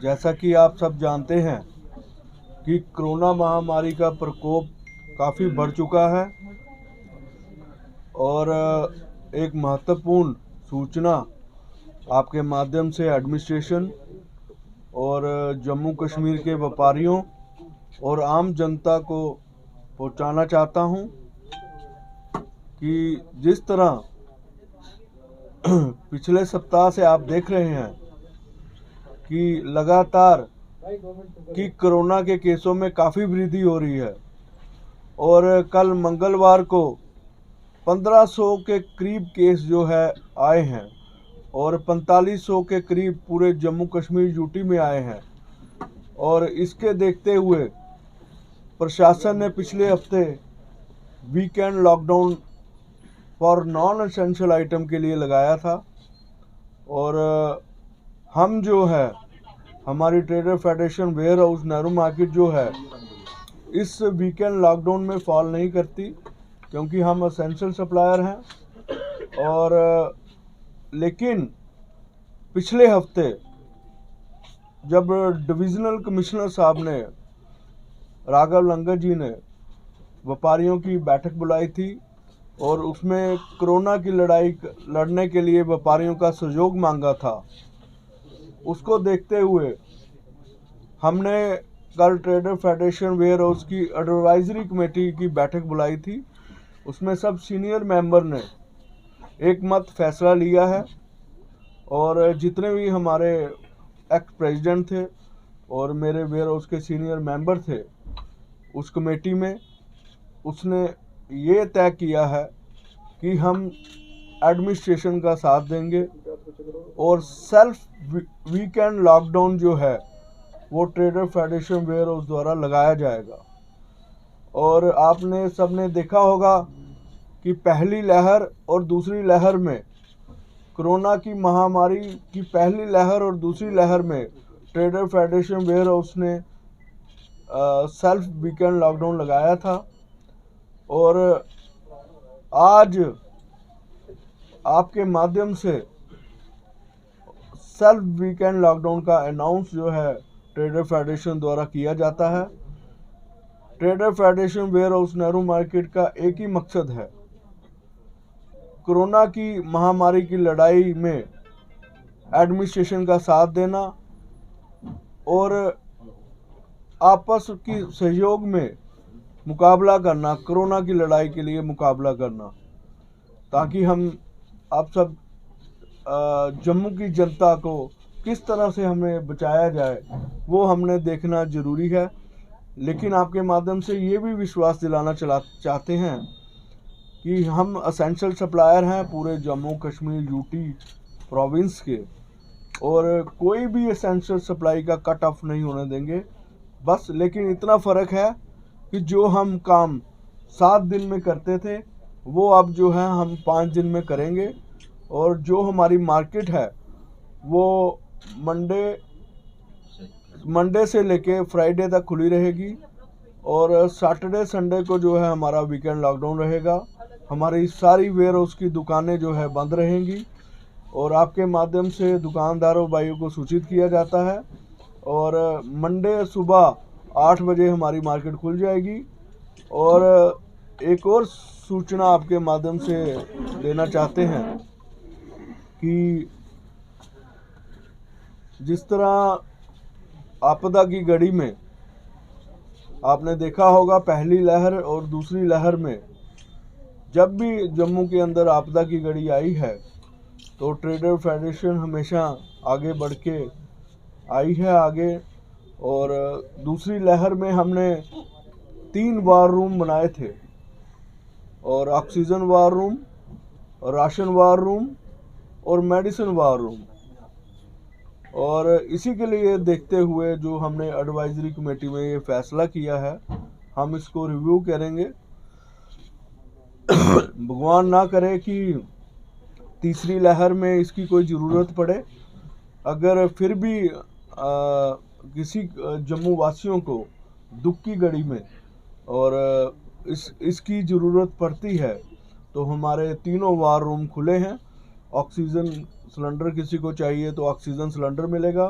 जैसा कि आप सब जानते हैं कि कोरोना महामारी का प्रकोप काफ़ी बढ़ चुका है और एक महत्वपूर्ण सूचना आपके माध्यम से एडमिनिस्ट्रेशन और जम्मू कश्मीर के व्यापारियों और आम जनता को पहुंचाना चाहता हूं कि जिस तरह पिछले सप्ताह से आप देख रहे हैं कि लगातार कि कोरोना के केसों में काफ़ी वृद्धि हो रही है और कल मंगलवार को 1500 के करीब केस जो है आए हैं और 4500 के करीब पूरे जम्मू कश्मीर यूटी में आए हैं। और इसके देखते हुए प्रशासन ने पिछले हफ्ते weekend lockdown for non essential item के लिए लगाया था और हम जो है हमारी trader federation warehouse Nehru market जो है इस वीकेंड लॉकडाउन में फॉल नहीं करती क्योंकि हम एसेंशियल सप्लायर हैं। और लेकिन पिछले हफ्ते जब डिविजनल कमिश्नर साहब ने राघव लंगर जी ने व्यापारियों की बैठक बुलाई थी और उसमें कोरोना की लड़ाई लड़ने के लिए व्यापारियों का सहयोग मांगा था, उसको देखते हुए हमने कल ट्रेडर फेडरेशन वेयर हाउस की एडवाइजरी कमेटी की बैठक बुलाई थी। उसमें सब सीनियर मेंबर ने एक मत फैसला लिया है और जितने भी हमारे एक्ट प्रेसिडेंट थे और मेरे वेयर हाउस के सीनियर मेंबर थे उस कमेटी में, उसने ये तय किया है कि हम एडमिनिस्ट्रेशन का साथ देंगे और सेल्फ वीकेंड लॉकडाउन जो है वो ट्रेडर फेडरेशन वेयर हाउस द्वारा लगाया जाएगा। और आपने सबने देखा होगा कि पहली लहर और दूसरी लहर में कोरोना की महामारी की पहली लहर और दूसरी लहर में ट्रेडर फेडरेशन वेयर हाउस ने सेल्फ वीकेंड लॉकडाउन लगाया था और आज आपके माध्यम से सेल्फ वीकेंड लॉकडाउन का अनाउंस जो है ट्रेडर फेडरेशन द्वारा किया जाता है। Trader federation warehouse Nehru market का एक ही मकसद है, कोरोना की महामारी की लड़ाई में एडमिनिस्ट्रेशन का साथ देना और आपस की सहयोग में मुकाबला करना, कोरोना की लड़ाई के लिए मुकाबला करना, ताकि हम आप सब जम्मू की जनता को किस तरह से हमें बचाया जाए वो हमने देखना ज़रूरी है। लेकिन आपके माध्यम से ये भी विश्वास दिलाना चाहते हैं कि हम एसेंशियल सप्लायर हैं पूरे जम्मू कश्मीर यूटी प्रोविंस के और कोई भी एसेंशियल सप्लाई का कट ऑफ नहीं होने देंगे बस। लेकिन इतना फ़र्क है कि जो हम काम 7 दिन में करते थे वो अब जो है हम 5 दिन में करेंगे और जो हमारी मार्केट है वो मंडे से लेके फ्राइडे तक खुली रहेगी और सैटरडे संडे को जो है हमारा वीकेंड लॉकडाउन रहेगा। हमारी सारी वेयर हाउस की दुकानें जो है बंद रहेंगी और आपके माध्यम से दुकानदारों भाइयों को सूचित किया जाता है और मंडे सुबह 8 बजे हमारी मार्केट खुल जाएगी। और एक और सूचना आपके माध्यम से देना चाहते हैं कि जिस तरह आपदा की घड़ी में आपने देखा होगा पहली लहर और दूसरी लहर में जब भी जम्मू के अंदर आपदा की घड़ी आई है तो ट्रेडर फेडरेशन हमेशा आगे बढ़ के आई है आगे। और दूसरी लहर में हमने 3 वार रूम बनाए थे और oxygen war room, ration war room और मेडिसिन वार रूम। और इसी के लिए देखते हुए जो हमने एडवाइजरी कमेटी में ये फैसला किया है हम इसको रिव्यू करेंगे। भगवान ना करे कि तीसरी लहर में इसकी कोई ज़रूरत पड़े। अगर फिर भी किसी जम्मू वासियों को दुख की घड़ी में और इसकी ज़रूरत पड़ती है तो हमारे तीनों वार रूम खुले हैं। ऑक्सीजन सिलेंडर किसी को चाहिए तो ऑक्सीजन सिलेंडर मिलेगा,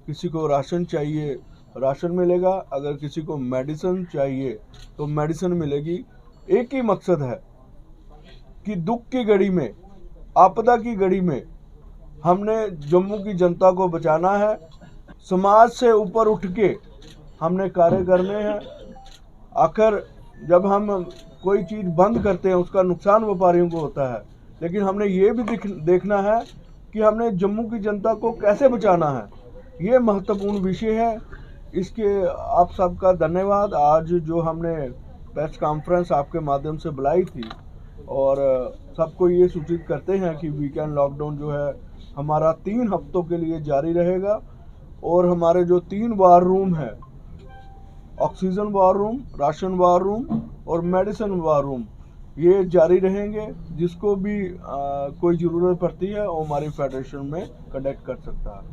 किसी को राशन चाहिए राशन मिलेगा, अगर किसी को मेडिसिन चाहिए तो मेडिसिन मिलेगी। एक ही मकसद है कि दुख की घड़ी में, आपदा की घड़ी में हमने जम्मू की जनता को बचाना है। समाज से ऊपर उठ के हमने कार्य करने हैं। आखिर जब हम कोई चीज़ बंद करते हैं उसका नुकसान व्यापारियों को होता है, लेकिन हमने ये भी देखना है कि हमने जम्मू की जनता को कैसे बचाना है। ये महत्वपूर्ण विषय है। इसके आप सबका धन्यवाद। आज जो हमने प्रेस कॉन्फ्रेंस आपके माध्यम से बुलाई थी, और सबको ये सूचित करते हैं कि वीकेंड लॉकडाउन जो है हमारा 3 हफ्तों के लिए जारी रहेगा, और हमारे जो 3 वार रूम है, oxygen war room, ration war room और मेडिसिन वार रूम, ये जारी रहेंगे। जिसको भी कोई ज़रूरत पड़ती है वो हमारी फेडरेशन में कंडक्ट कर सकता है।